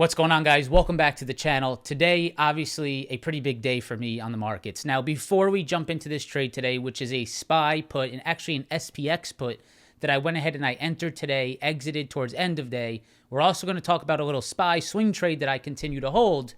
What's going on, guys? Welcome back to the channel. Today, obviously, a pretty big day for me on the markets. Now, before we jump into this trade today, which is a SPY put and actually an SPX put that I went ahead and I entered today, exited towards end of day, we're also going to talk about a little SPY swing trade that I continue to hold.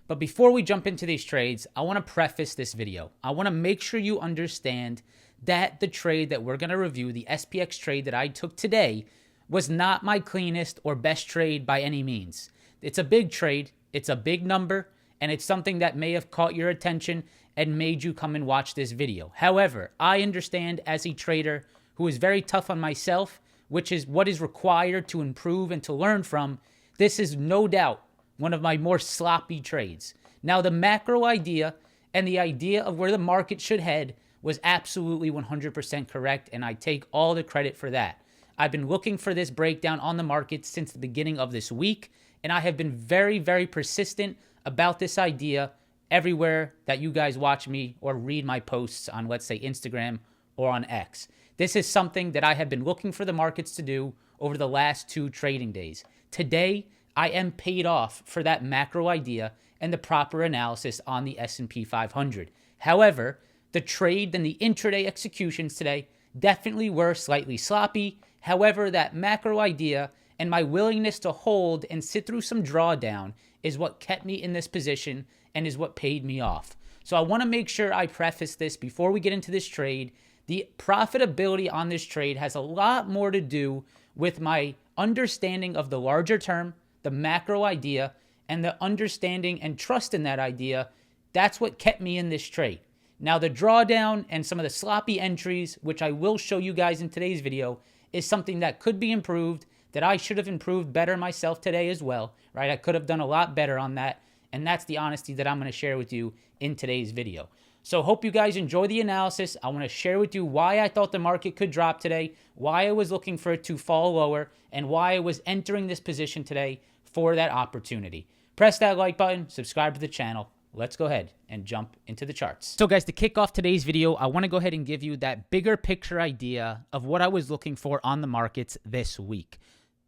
But before we jump into these trades, I want to preface this video. I want to make sure you understand that the trade that we're going to review, the SPX trade that I took today, was not my cleanest or best trade by any means. It's a big trade, it's a big number, and it's something that may have caught your attention and made you come and watch this video. However, I understand as a trader who is very tough on myself, which is what is required to improve and to learn from, this is no doubt one of my more sloppy trades. Now, the macro idea and the idea of where the market should head was absolutely 100% correct, and I take all the credit for that. I've been looking for this breakdown on the market since the beginning of this week, and I have been very, very persistent about this idea everywhere that you guys watch me or read my posts on, let's say, Instagram or on X. This is something that I have been looking for the markets to do over the last 2 trading days. Today, I am paid off for that macro idea and the proper analysis on the S&P 500. However, the trade and the intraday executions today definitely were slightly sloppy. However, that macro idea and my willingness to hold and sit through some drawdown is what kept me in this position and is what paid me off. So I want to make sure I preface this before we get into this trade. The profitability on this trade has a lot more to do with my understanding of the larger term, the macro idea, and the understanding and trust in that idea. That's what kept me in this trade. Now, the drawdown and some of the sloppy entries, which I will show you guys in today's video, is something that could be improved, that I should have improved better myself today as well, right? I could have done a lot better on that, and that's the honesty that I'm going to share with you in today's video. So hope you guys enjoy the analysis. I want to share with you why I thought the market could drop today, why I was looking for it to fall lower, and why I was entering this position today for that opportunity. Press that like button, subscribe to the channel. Let's go ahead and jump into the charts. So guys, to kick off today's video, I want to go ahead and give you that bigger picture idea of what I was looking for on the markets this week.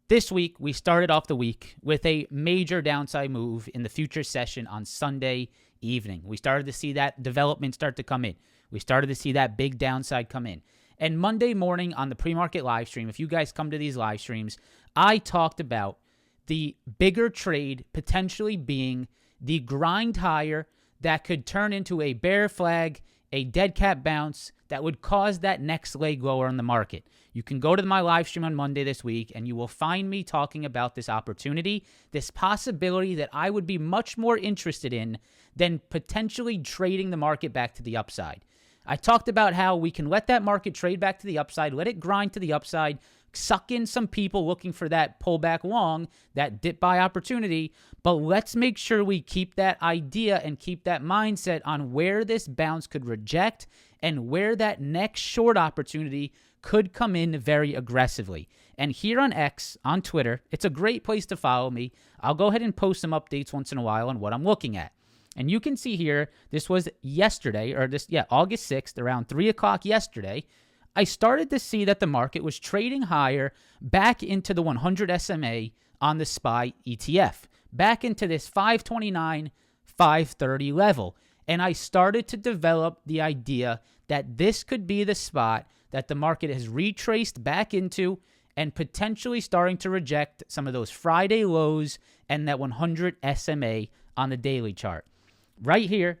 This week, we started off the week with a major downside move in the future session on Sunday evening. We started to see that development start to come in. We started to see that big downside come in. And Monday morning on the pre-market live stream, if you guys come to these live streams, I talked about the bigger trade potentially being the grind higher that could turn into a bear flag, a dead cat bounce that would cause that next leg lower in the market. You can go to my live stream on Monday this week and you will find me talking about this opportunity, this possibility that I would be much more interested in than potentially trading the market back to the upside. I talked about how we can let that market trade back to the upside, let it grind to the upside, suck in some people looking for that pullback long, that dip buy opportunity, but let's make sure we keep that idea and keep that mindset on where this bounce could reject and where that next short opportunity could come in very aggressively. And here on X, on Twitter, it's a great place to follow me. I'll go ahead and post some updates once in a while on what I'm looking at. And you can see here, this was yesterday, or August 6th, around 3 o'clock yesterday, I started to see that the market was trading higher back into the 100 SMA on the SPY ETF, back into this 529, 530 level. And I started to develop the idea that this could be the spot that the market has retraced back into and potentially starting to reject some of those Friday lows and that 100 SMA on the daily chart. Right here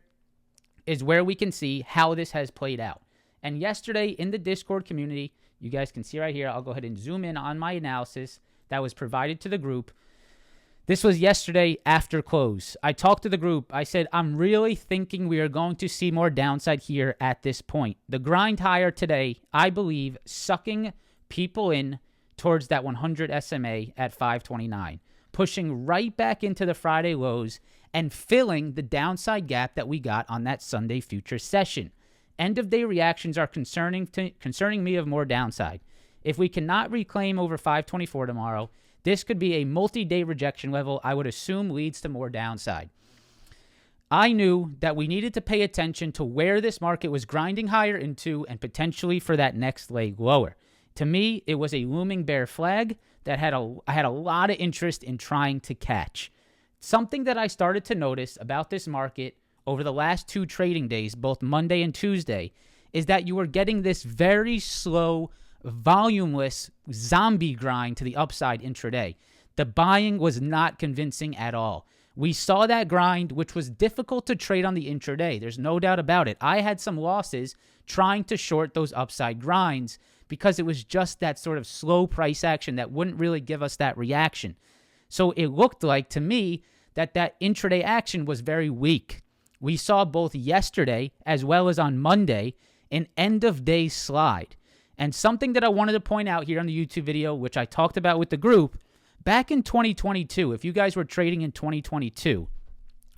is where we can see how this has played out. And yesterday in the Discord community, you guys can see right here, I'll go ahead and zoom in on my analysis that was provided to the group. This was yesterday after close. I talked to the group. I said, I'm really thinking we are going to see more downside here at this point. The grind higher today, I believe, sucking people in towards that 100 SMA at 529, pushing right back into the Friday lows and filling the downside gap that we got on that Sunday future session. End of day reactions are concerning me of more downside. If we cannot reclaim over 524 tomorrow, this could be a multi-day rejection level I would assume leads to more downside. I knew that we needed to pay attention to where this market was grinding higher into and potentially for that next leg lower. To me, it was a looming bear flag that I had a lot of interest in trying to catch. something that I started to notice about this market over the last 2 trading days, both Monday and Tuesday, is that you were getting this very slow, volumeless zombie grind to the upside intraday. The buying was not convincing at all. We saw that grind, which was difficult to trade on the intraday. There's no doubt about it. I had some losses trying to short those upside grinds because it was just that sort of slow price action that wouldn't really give us that reaction. So it looked like to me that intraday action was very weak. We saw both yesterday as well as on Monday an end-of-day slide. And something that I wanted to point out here on the YouTube video, which I talked about with the group, back in 2022, if you guys were trading in 2022,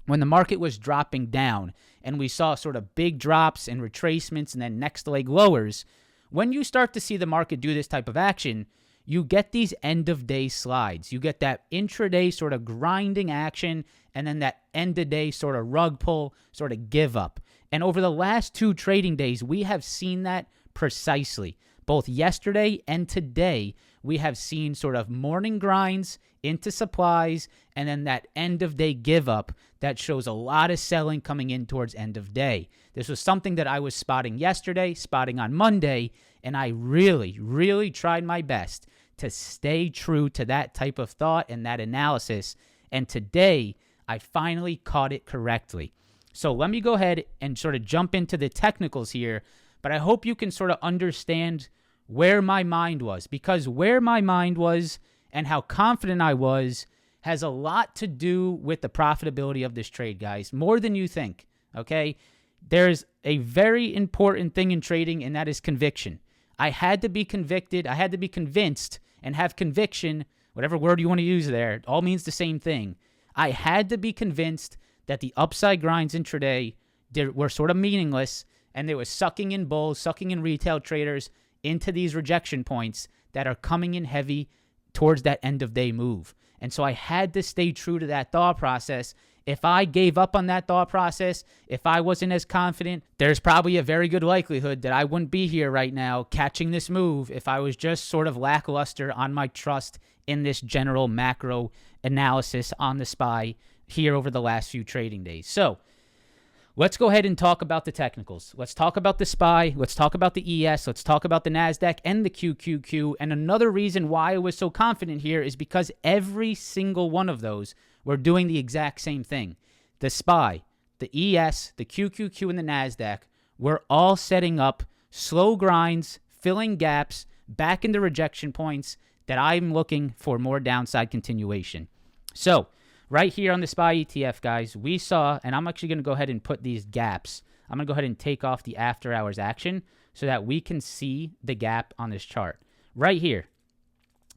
when the market was dropping down and we saw sort of big drops and retracements and then next leg lowers, when you start to see the market do this type of action, you get these end-of-day slides. You get that intraday sort of grinding action and then that end-of-day sort of rug pull, sort of give up. And over the last 2 trading days, we have seen that precisely. Both yesterday and today, we have seen sort of morning grinds into supplies and then that end-of-day give up that shows a lot of selling coming in towards end of day. This was something that I was spotting yesterday, spotting on Monday, and I really, really tried my best to stay true to that type of thought and that analysis. And today, I finally caught it correctly. So let me go ahead and sort of jump into the technicals here, but I hope you can sort of understand where my mind was, because where my mind was and how confident I was has a lot to do with the profitability of this trade, guys, more than you think, okay? There's a very important thing in trading, and that is conviction. I had to be convicted. I had to be convinced and have conviction, whatever word you want to use there, it all means the same thing. I had to be convinced that the upside grinds intraday were sort of meaningless, and they were sucking in bulls, sucking in retail traders into these rejection points that are coming in heavy towards that end-of-day move. And so I had to stay true to that thought process. If I gave up on that thought process, if I wasn't as confident, there's probably a very good likelihood that I wouldn't be here right now catching this move if I was just sort of lackluster on my trust in this general macro analysis on the SPY here over the last few trading days. So let's go ahead and talk about the technicals. Let's talk about the SPY. Let's talk about the ES. Let's talk about the NASDAQ and the QQQ. And another reason why I was so confident here is because every single one of those were doing the exact same thing. The SPY, the ES, the QQQ, and the NASDAQ were all setting up slow grinds, filling gaps, back into rejection points that I'm looking for more downside continuation. So right here on the SPY ETF, guys, we saw, and I'm actually going to go ahead and put these gaps. I'm going to go ahead and take off the after hours action so that we can see the gap on this chart. Right here,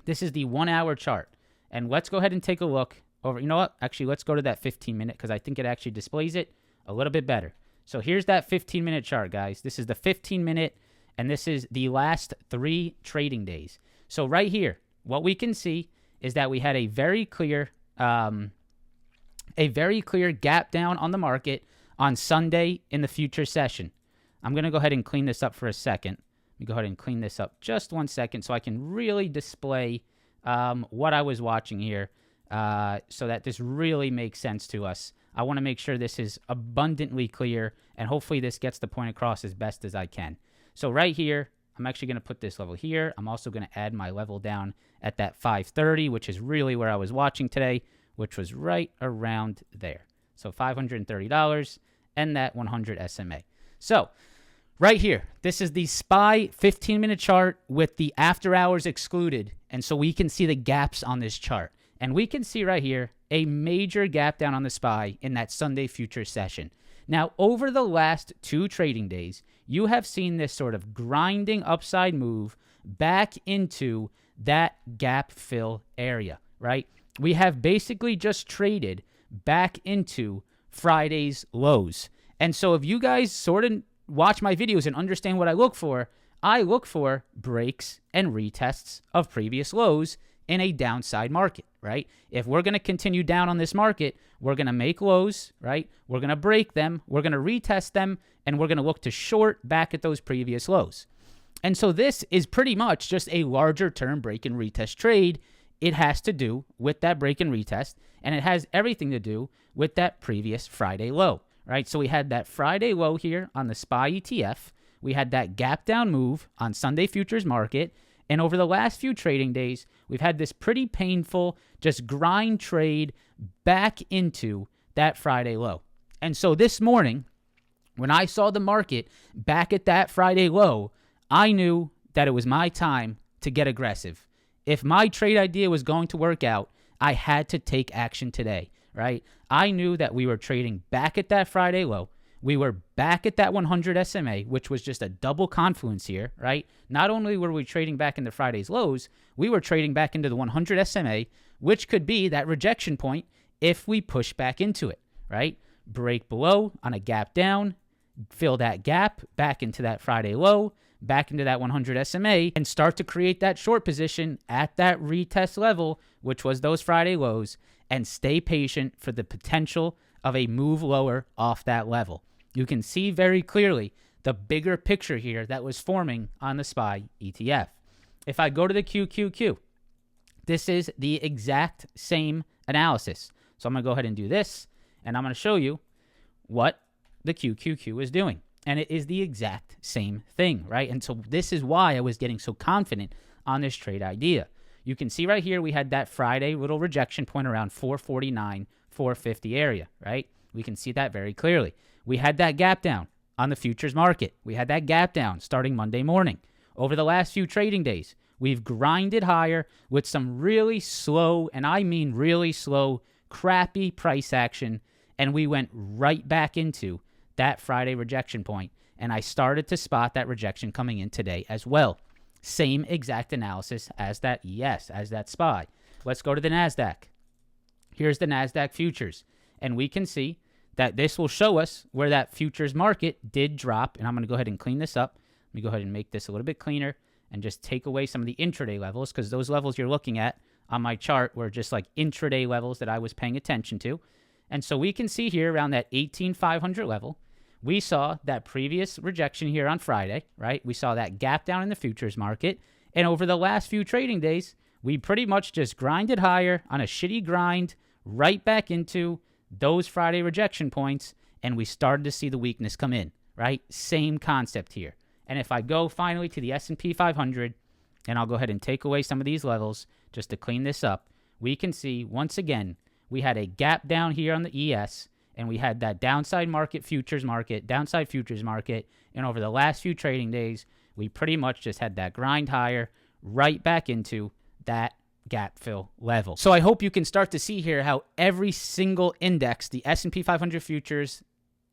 this is the 1 hour chart. And let's go ahead and take a look over. You know what? Actually, let's go to that 15-minute because I think it actually displays it a little bit better. So here's that 15-minute chart, guys. This is the 15-minute, and this is the last 3 trading days. So right here, what we can see is that we had a very clear gap down on the market on Sunday in the future session. I'm going to go ahead and clean this up for a second. Let me go ahead and clean this up just 1 second so I can really display what I was watching here so that this really makes sense to us. I want to make sure this is abundantly clear, and hopefully this gets the point across as best as I can. So right here, I'm actually going to put this level here. I'm also going to add my level down at that 530, which is really where I was watching today, which was right around there. So $530 and that 100 SMA. So right here, this is the SPY 15-minute chart with the after hours excluded. And so we can see the gaps on this chart. And we can see right here a major gap down on the SPY in that Sunday future session. Now, over the last 2 trading days, you have seen this sort of grinding upside move back into that gap fill area, right? We have basically just traded back into Friday's lows. And so if you guys sort of watch my videos and understand what I look for breaks and retests of previous lows in a downside market, right? If we're going to continue down on this market, we're going to make lows, right? We're going to break them, we're going to retest them, and we're going to look to short back at those previous lows. And so this is pretty much just a larger term break and retest trade. It has to do with that break and retest, And it has everything to do with that previous Friday low, right? So we had that Friday low here on the SPY ETF. We had that gap down move on Sunday futures market. And over the last few trading days, we've had this pretty painful just grind trade back into that Friday low. And so this morning, when I saw the market back at that Friday low, I knew that it was my time to get aggressive. If my trade idea was going to work out, I had to take action today, right? I knew that we were trading back at that Friday low. We were back at that 100 SMA, which was just a double confluence here, right? Not only were we trading back into Friday's lows, we were trading back into the 100 SMA, which could be that rejection point if we push back into it, right? Break below on a gap down, fill that gap back into that Friday low, back into that 100 SMA, and start to create that short position at that retest level, which was those Friday lows, and stay patient for the potential of a move lower off that level. You can see very clearly the bigger picture here that was forming on the SPY ETF. If I go to the QQQ, this is the exact same analysis. So I'm going to go ahead and do this, and I'm going to show you what the QQQ is doing. And it is the exact same thing, right? And so this is why I was getting so confident on this trade idea. You can see right here we had that Friday little rejection point around 449, 450 area, right? We can see that very clearly. We had that gap down on the futures market. We had that gap down starting Monday morning. Over the last few trading days, we've grinded higher with some really slow, and I mean really slow, crappy price action, and we went right back into that Friday rejection point, and I started to spot that rejection coming in today as well. Same exact analysis as that ES, as that SPY. Let's go to the NASDAQ. Here's the NASDAQ futures, and we can see that this will show us where that futures market did drop, and I'm going to go ahead and clean this up. Let me go ahead and make this a little bit cleaner and just take away some of the intraday levels, because those levels you're looking at on my chart were just like intraday levels that I was paying attention to. And so we can see here around that 18,500 level, we saw that previous rejection here on Friday, right? We saw that gap down in the futures market. And over the last few trading days, we pretty much just grinded higher on a shitty grind right back into those Friday rejection points. And we started to see the weakness come in, right? Same concept here. And if I go finally to the S&P 500, and I'll go ahead and take away some of these levels just to clean this up, we can see once again, we had a gap down here on the ES, and we had that downside futures market, and over the last few trading days, we pretty much just had that grind higher right back into that gap fill level. So I hope you can start to see here how every single index, the S&P 500 futures,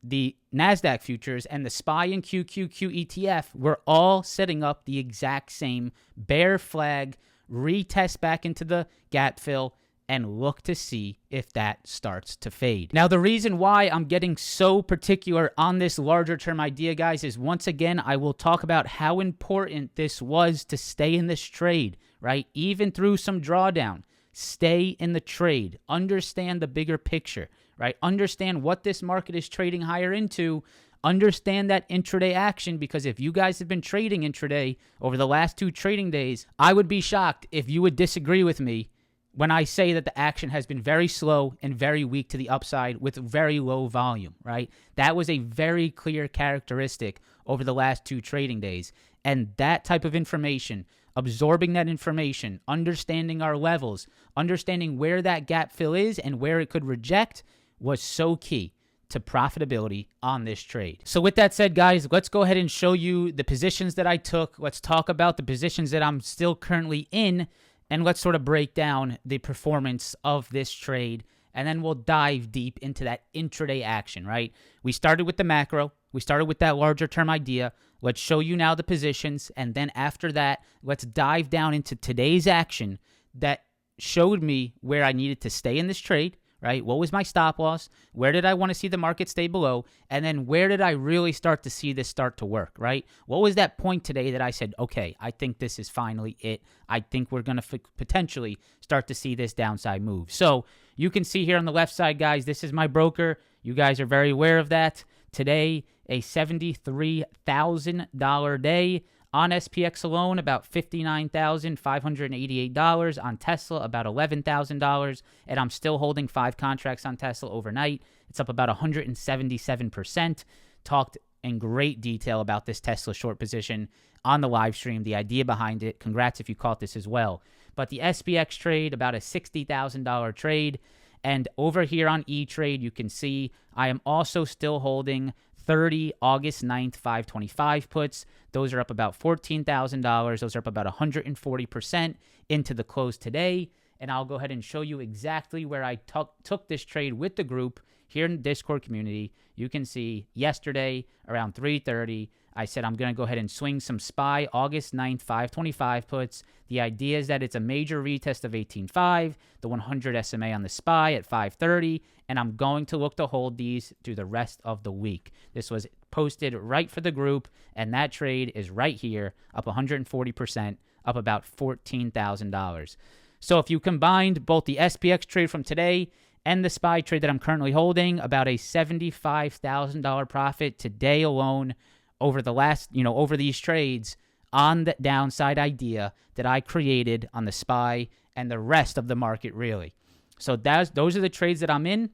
the NASDAQ futures, and the SPY and QQQ ETF, were all setting up the exact same bear flag, retest back into the gap fill, and look to see if that starts to fade. Now, the reason why I'm getting so particular on this larger term idea, guys, is once again, I will talk about how important this was to stay in this trade, right? Even through some drawdown, stay in the trade. Understand the bigger picture, right? Understand what this market is trading higher into. Understand that intraday action, because if you guys have been trading intraday over the last 2 trading days, I would be shocked if you would disagree with me when I say that the action has been very slow and very weak to the upside with very low volume, right? That was a very clear characteristic over the last 2 trading days. And that type of information, absorbing that information, understanding our levels, understanding where that gap fill is and where it could reject, was so key to profitability on this trade. So with that said, guys, let's go ahead and show you the positions that I took. Let's talk about the positions that I'm still currently in, and let's sort of break down the performance of this trade, and then we'll dive deep into that intraday action, right? We started with the macro. We started with that larger term idea. Let's show you now the positions, and then after that, let's dive down into today's action that showed me where I needed to stay in this trade, right? What was my stop loss? Where did I want to see the market stay below? And then where did I really start to see this start to work, right? What was that point today that I said, okay, I think this is finally it. I think we're going to potentially start to see this downside move. So you can see here on the left side, guys, this is my broker. You guys are very aware of that. Today, a $73,000 day On SPX alone, about $59,588. On Tesla, about $11,000. And I'm still holding 5 contracts on Tesla overnight. It's up about 177%. Talked in great detail about this Tesla short position on the live stream, the idea behind it. Congrats if you caught this as well. But the SPX trade, about a $60,000 trade. And over here on E-Trade, you can see I am also still holding 30 August 9th 525 puts. Those are up about $14,000. Those are up about 140% into the close today. And I'll go ahead and show you exactly where I took this trade with the group here in the Discord community. You can see yesterday around 3:30, I said I'm going to go ahead and swing some SPY August 9th 525 puts. The idea is that it's a major retest of 18.5, the 100 SMA on the SPY at 5:30, and I'm going to look to hold these through the rest of the week. This was posted right for the group, and that trade is right here, up 140%, up about $14,000. So if you combined both the SPX trade from today and the SPY trade that I'm currently holding, about a $75,000 profit today alone over the last, over these trades on the downside idea that I created on the SPY and the rest of the market, really. So those are the trades that I'm in.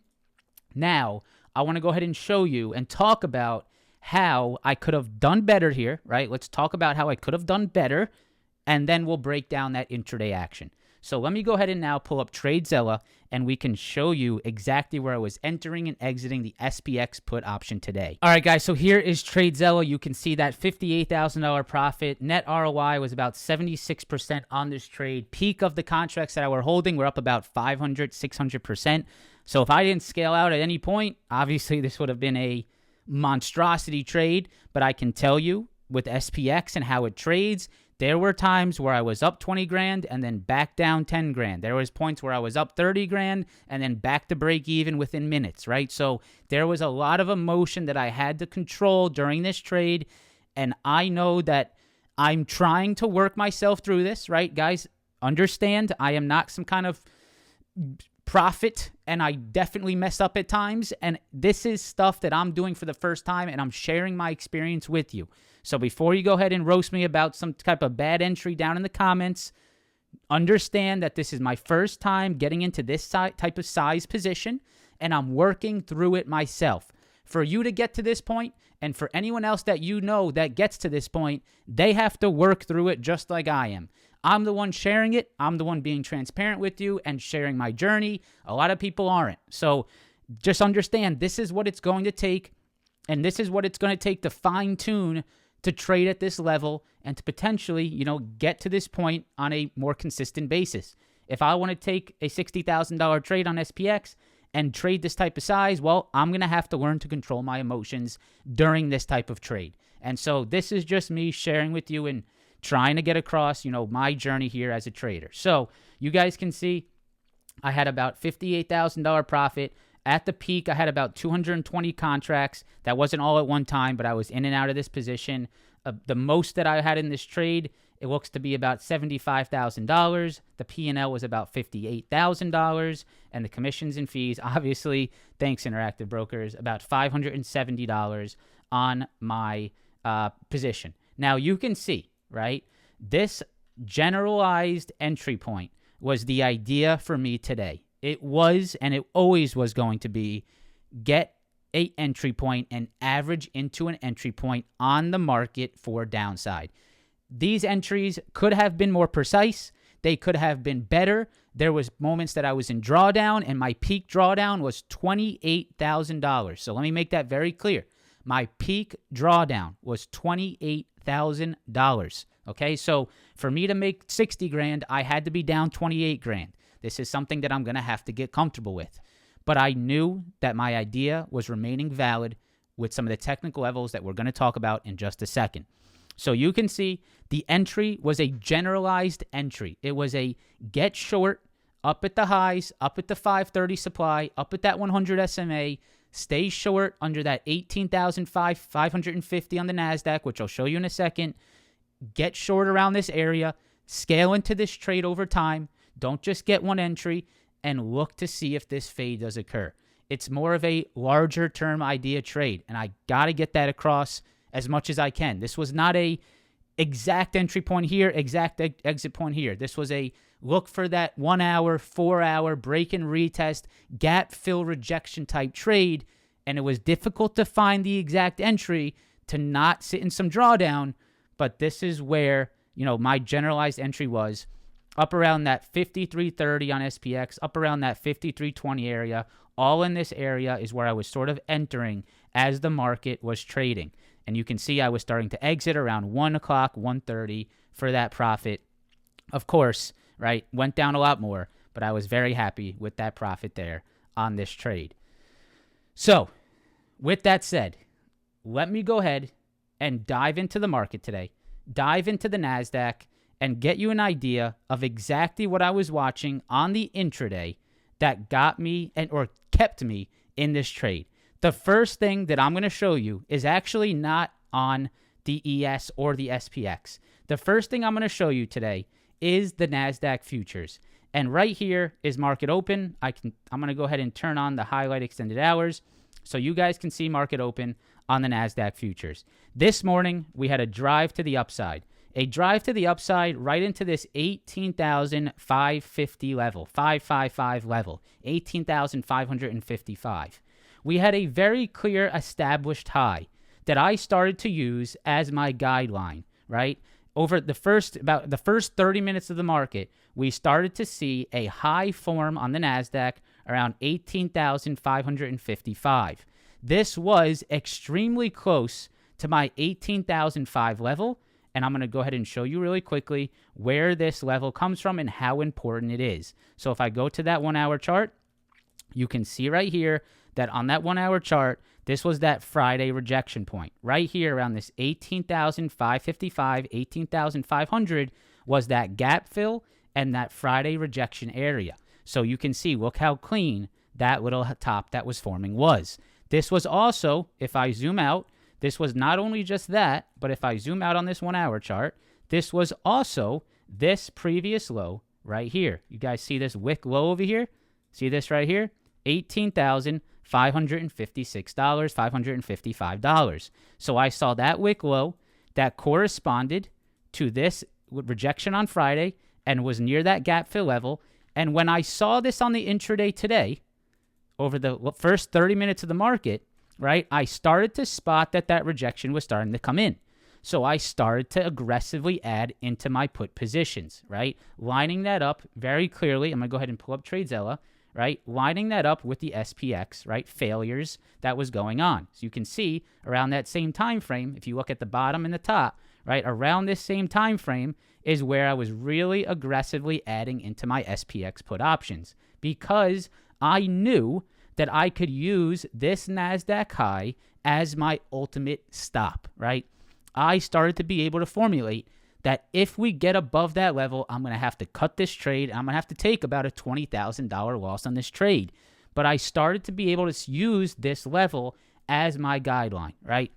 Now, I want to go ahead and show you and talk about how I could have done better here, right? Let's talk about how I could have done better, and then we'll break down that intraday action. So let me go ahead and now pull up TradeZella, and we can show you exactly where I was entering and exiting the SPX put option today. All right, guys, so here is TradeZella. You can see that $58,000 profit. Net ROI was about 76% on this trade. Peak of the contracts that I were holding were up about 500, 600%. So if I didn't scale out at any point, obviously this would have been a monstrosity trade, but I can tell you with SPX and how it trades, there were times where I was up 20 grand and then back down 10 grand. There was points where I was up 30 grand and then back to break even within minutes, right? So there was a lot of emotion that I had to control during this trade, and I know that I'm trying to work myself through this, right? Guys, understand I am not some kind of prophet, and I definitely mess up at times, and this is stuff that I'm doing for the first time, and I'm sharing my experience with you. So before you go ahead and roast me about some type of bad entry down in the comments, understand that this is my first time getting into this type of size position, and I'm working through it myself. For you to get to this point, and for anyone else that you know that gets to this point, they have to work through it just like I am. I'm the one sharing it. I'm the one being transparent with you and sharing my journey. A lot of people aren't. So just understand this is what it's going to take, and this is what it's going to take to fine-tune to trade at this level and to potentially, get to this point on a more consistent basis. If I want to take a $60,000 trade on SPX and trade this type of size, well, I'm going to have to learn to control my emotions during this type of trade. And so this is just me sharing with you and trying to get across, my journey here as a trader. So you guys can see I had about $58,000 profit. At the peak, I had about 220 contracts. That wasn't all at one time, but I was in and out of this position. The most that I had in this trade, it looks to be about $75,000. The P&L was about $58,000. And the commissions and fees, obviously, thanks Interactive Brokers, about $570 on my position. Now, you can see, right, this generalized entry point was the idea for me today. It was, and it always was going to be, get an entry point and average into an entry point on the market for downside. These entries could have been more precise. They could have been better. There was moments that I was in drawdown, and my peak drawdown was $28,000. So let me make that very clear. My peak drawdown was $28,000. Okay, so for me to make 60 grand, I had to be down 28 grand. This is something that I'm going to have to get comfortable with. But I knew that my idea was remaining valid with some of the technical levels that we're going to talk about in just a second. So you can see the entry was a generalized entry. It was a get short, up at the highs, up at the 530 supply, up at that 100 SMA, stay short under that 18,550 on the NASDAQ, which I'll show you in a second. Get short around this area, scale into this trade over time. Don't just get one entry and look to see if this fade does occur. It's more of a larger term idea trade, and I got to get that across as much as I can. This was not a exact entry point here, exact exit point here. This was a look for that 1 hour, 4 hour break and retest, gap fill rejection type trade. And it was difficult to find the exact entry to not sit in some drawdown. But this is where, my generalized entry was up around that 53.30 on SPX, up around that 53.20 area. All in this area is where I was sort of entering as the market was trading. And you can see I was starting to exit around 1 o'clock, 1:30 for that profit. Of course, right, went down a lot more, but I was very happy with that profit there on this trade. So, with that said, let me go ahead and dive into the market today, dive into the NASDAQ, and get you an idea of exactly what I was watching on the intraday that got me or kept me in this trade. The first thing that I'm going to show you is actually not on the ES or the SPX. The first thing I'm going to show you today is the NASDAQ futures. And right here is market open. I'm going to go ahead and turn on the highlight extended hours so you guys can see market open on the NASDAQ futures. This morning, we had a drive to the upside. A drive to the upside right into this 18,550 level, 555 level, 18,555. We had a very clear established high that I started to use as my guideline, right? Over the first 30 minutes of the market, we started to see a high form on the NASDAQ around 18,555. This was extremely close to my 18,005 level, and I'm going to go ahead and show you really quickly where this level comes from and how important it is. So if I go to that 1 hour chart, you can see right here that on that 1 hour chart, this was that Friday rejection point. Right here around this 18,555, 18,500 was that gap fill and that Friday rejection area. So you can see, look how clean that little top that was forming was. This was also, if I zoom out, this was not only just that, but if I zoom out on this 1 hour chart, this was also this previous low right here. You guys see this wick low over here? See this right here? $18,556, $555. So I saw that wick low that corresponded to this rejection on Friday and was near that gap fill level. And when I saw this on the intraday today, over the first 30 minutes of the market, right, I started to spot that rejection was starting to come in. So I started to aggressively add into my put positions, right? Lining that up very clearly. I'm going to go ahead and pull up TradeZella, right? Lining that up with the SPX, right? Failures that was going on. So you can see around that same time frame, if you look at the bottom and the top, right? Around this same time frame is where I was really aggressively adding into my SPX put options because I knew that I could use this NASDAQ high as my ultimate stop, right? I started to be able to formulate that if we get above that level, I'm going to have to cut this trade. I'm going to have to take about a $20,000 loss on this trade. But I started to be able to use this level as my guideline, right?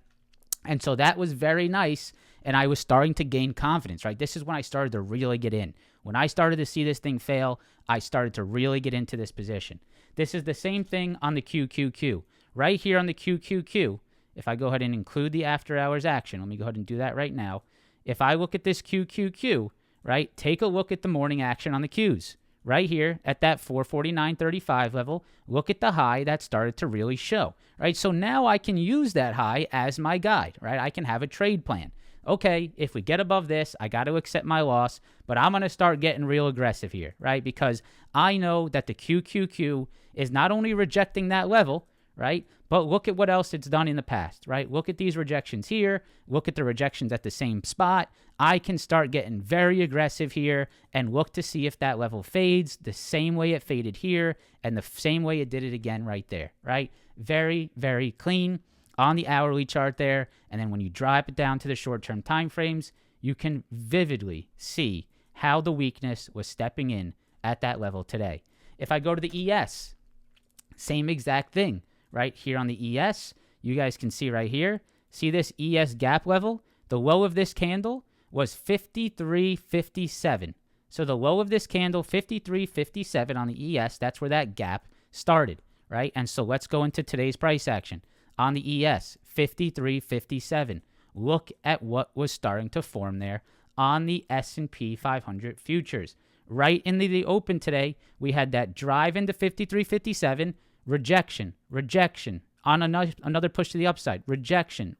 And so that was very nice, and I was starting to gain confidence, right? This is when I started to really get in. When I started to see this thing fail, I started to really get into this position. This is the same thing on the QQQ. Right here on the QQQ, if I go ahead and include the after hours action, let me go ahead and do that right now. If I look at this QQQ, right, take a look at the morning action on the Qs. Right here at that 449.35 level, look at the high that started to really show, right? So now I can use that high as my guide, right? I can have a trade plan. Okay, if we get above this, I got to accept my loss, but I'm going to start getting real aggressive here, right? Because I know that the QQQ is not only rejecting that level, right? But look at what else it's done in the past, right? Look at these rejections here. Look at the rejections at the same spot. I can start getting very aggressive here and look to see if that level fades the same way it faded here and the same way it did it again right there, right? Very, very clean on the hourly chart there. And then when you drop it down to the short-term time frames, you can vividly see how the weakness was stepping in at that level today. If I go to the ES, same exact thing. Right here on the ES, you guys can see right here. See this ES gap level? The low of this candle was 53.57. So the low of this candle, 53.57 on the ES, that's where that gap started, right? And so let's go into today's price action. On the ES, 53.57. look at what was starting to form there on the S&P 500 futures. Right in the open today, we had that drive into 53.57, rejection, on another push to the upside, rejection,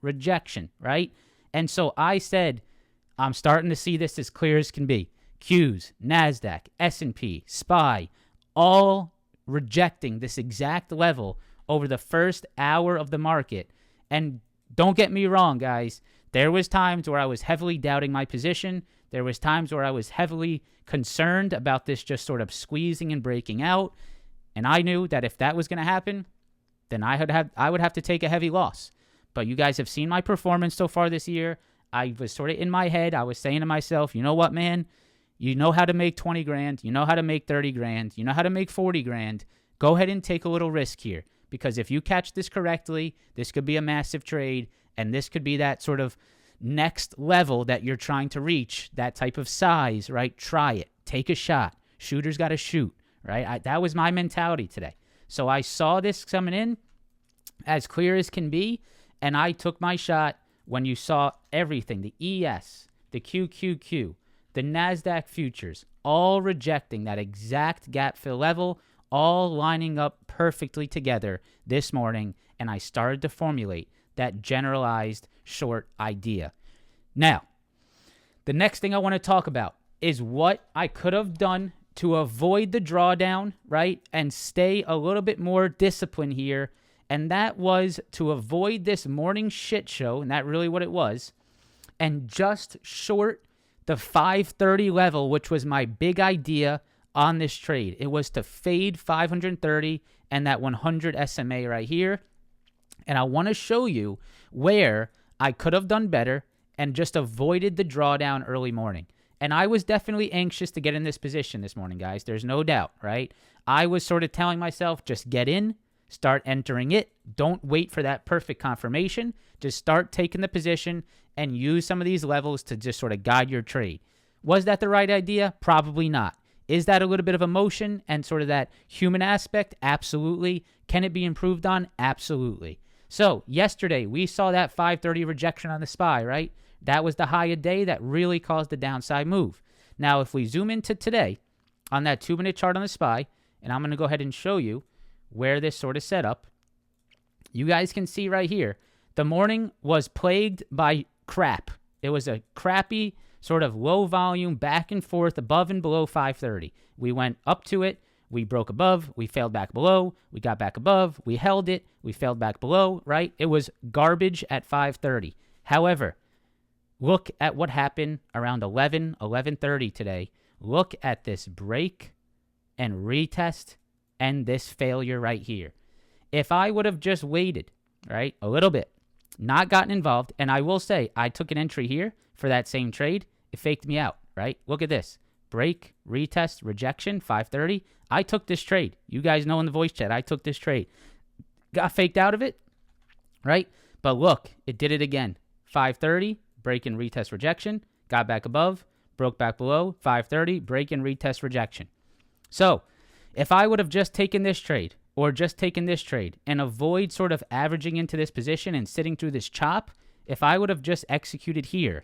right? And so I said, I'm starting to see this as clear as can be. Qs, NASDAQ, S&P, SPY, all rejecting this exact level over the first hour of the market. And don't get me wrong, guys. There was times where I was heavily doubting my position. There was times where I was heavily concerned about this just sort of squeezing and breaking out. And I knew that if that was going to happen, then I would have to take a heavy loss. But you guys have seen my performance so far this year. I was sort of in my head. I was saying to myself, you know what, man? You know how to make 20 grand. You know how to make 30 grand. You know how to make 40 grand. Go ahead and take a little risk here. Because if you catch this correctly, this could be a massive trade. And this could be that sort of next level that you're trying to reach, that type of size, right? Try it. Take a shot. Shooter's got to shoot, right? That was my mentality today. So I saw this coming in as clear as can be, and I took my shot when you saw everything, the ES, the QQQ, the NASDAQ futures, all rejecting that exact gap fill level, all lining up perfectly together this morning, and I started to formulate that generalized short idea. Now, the next thing I want to talk about is what I could have done to avoid the drawdown, right, and stay a little bit more disciplined here, and that was to avoid this morning shit show, and that's really what it was, and just short the 530 level, which was my big idea on this trade. It was to fade 530 and that 100 SMA right here. And I want to show you where I could have done better and just avoided the drawdown early morning. And I was definitely anxious to get in this position this morning, guys. There's no doubt, right? I was sort of telling myself, just get in, start entering it. Don't wait for that perfect confirmation. Just start taking the position and use some of these levels to just sort of guide your trade. Was that the right idea? Probably not. Is that a little bit of emotion and sort of that human aspect? Absolutely. Can it be improved on? Absolutely. So yesterday we saw that 530 rejection on the SPY, right? That was the high of day that really caused the downside move. Now, if we zoom into today on that 2-minute chart on the SPY, and I'm going to go ahead and show you where this sort of set up, you guys can see right here, the morning was plagued by crap. It was a crappy sort of low volume back and forth above and below 530. We went up to it. We broke above, we failed back below, we got back above, we held it, we failed back below, right? It was garbage at 5:30. However, look at what happened around 11:30 today. Look at this break and retest and this failure right here. If I would have just waited, right, a little bit, not gotten involved, and I will say I took an entry here for that same trade, it faked me out, right? Look at this. Break, retest, rejection, 530. I took this trade. You guys know in the voice chat, I took this trade. Got faked out of it, right? But look, it did it again. 530, break and retest, rejection. Got back above, broke back below. 530, break and retest, rejection. So if I would have just taken this trade or just taken this trade and avoid sort of averaging into this position and sitting through this chop, if I would have just executed here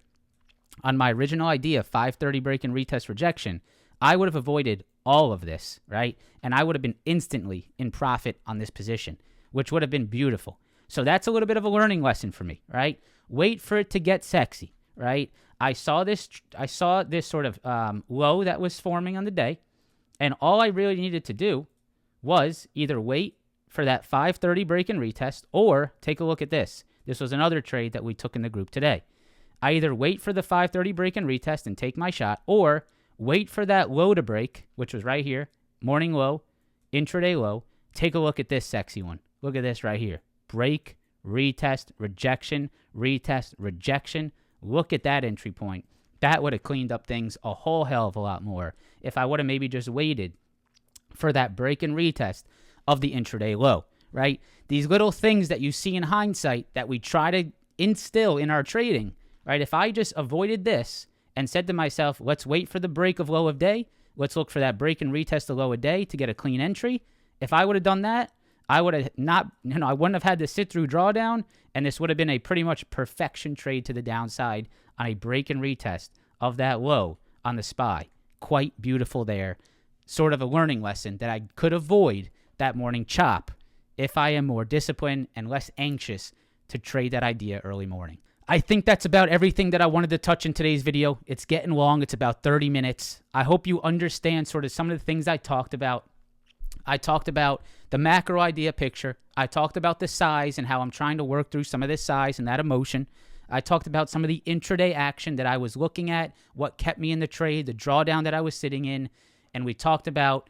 on my original idea, 530 break and retest rejection, I would have avoided all of this, right? And I would have been instantly in profit on this position, which would have been beautiful. So that's a little bit of a learning lesson for me, right? Wait for it to get sexy, right? I saw this sort of low that was forming on the day, and all I really needed to do was either wait for that 530 break and retest or take a look at this. This was another trade that we took in the group today. I either wait for the 530 break and retest and take my shot, or wait for that low to break, which was right here, morning low, intraday low. Take a look at this sexy one. Look at this right here. Break, retest, rejection, retest, rejection. Look at that entry point. That would have cleaned up things a whole hell of a lot more if I would have maybe just waited for that break and retest of the intraday low, right? These little things that you see in hindsight that we try to instill in our trading, right? If I just avoided this and said to myself, let's wait for the break of low of day, let's look for that break and retest of low of day to get a clean entry. If I would have done that, I would have not, I wouldn't have had the sit-through drawdown, and this would have been a pretty much perfection trade to the downside on a break and retest of that low on the SPY. Quite beautiful there. Sort of a learning lesson that I could avoid that morning chop if I am more disciplined and less anxious to trade that idea early morning. I think that's about everything that I wanted to touch in today's video. It's getting long. It's about 30 minutes. I hope you understand sort of some of the things I talked about. I talked about the macro idea picture. I talked about the size and how I'm trying to work through some of this size and that emotion. I talked about some of the intraday action that I was looking at, what kept me in the trade, the drawdown that I was sitting in, and we talked about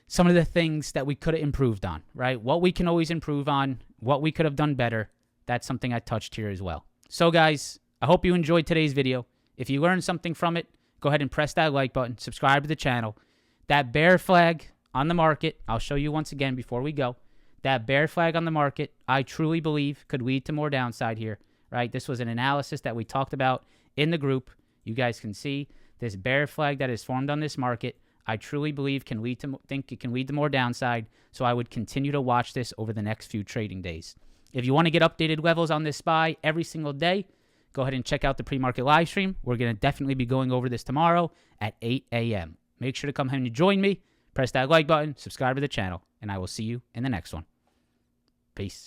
some of the things that we could have improved on, right? What we can always improve on, what we could have done better. That's something I touched here as well. So guys, I hope you enjoyed today's video. If you learned something from it, go ahead and press that like button, subscribe to the channel. That bear flag on the market, I'll show you once again before we go. That bear flag on the market, I truly believe could lead to more downside here, right? This was an analysis that we talked about in the group. You guys can see this bear flag that is formed on this market. I truly believe think it can lead to more downside, so I would continue to watch this over the next few trading days. If you want to get updated levels on this SPY every single day, go ahead and check out the pre-market live stream. We're going to definitely be going over this tomorrow at 8 a.m. Make sure to come ahead and join me. Press that like button, subscribe to the channel, and I will see you in the next one. Peace.